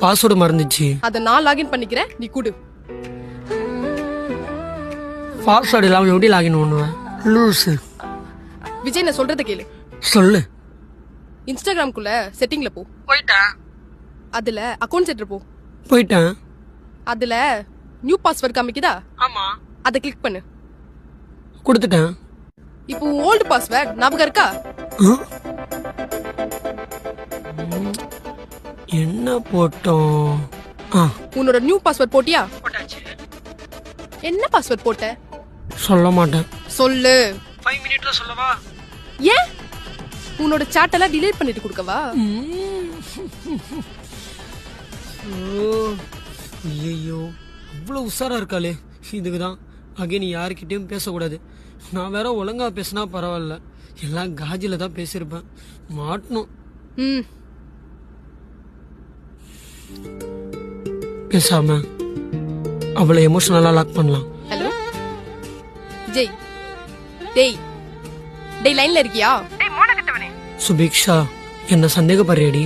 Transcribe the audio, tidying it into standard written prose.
Password மறந்துச்சு. அத நான் login பண்ணிக்கிறேன், நீ குடு. பாஸ்வேர்டு இல்லாம எப்படி லாகின் பண்ணுவேன்? லூசு. விஜய், நான் சொல்றத கேளு. சொல்லு. இன்ஸ்டாகிராம்குள்ள செட்டிங்ல போ. போயிட்டேன். அதுல அக்கவுண்ட் செட்டர் போ. போயிட்டேன். அதுல நியூ பாஸ்வேர்ட் காமிக்குதா? ஆமா. அத கிளிக் பண்ணு. கொடுத்துட்டேன். இப்போ ஓல்ட் பாஸ்வேர்ட் ஞாபகம் இருக்கா? என்ன போட்டோம்? உன்னோட நியூ பாஸ்வேர்ட் போட்டியா? போட்டாச்சு. என்ன பாஸ்வேர்ட் போட்ட? சொல்ல மாட்டேன். சொல்லு. 5 மினிட்ல சொல்லவா? ஏன் உன்னோட சாட் எல்லாம் டிலீட் பண்ணிட்டு கொடுக்கவா? ஐயோ, அவ்வளவு உஷாரா இருக்காளே. இதுக்குதான் அகைன் யாருக்கிட்டையும் பேசக்கூடாது. நான் வேற ஒழுங்கா பேசினா பரவாயில்ல, எல்லாம் காஜில தான் பேசியிருப்பேன். மாட்டணும். பேசாம அவளை எமோஷனலா லாக் பண்ணலாம். ஹலோ விஜய். டேய் லைன்ல இருக்கியா? சுபிக்ஷா, என்ன சந்தேகப்படுறியடி?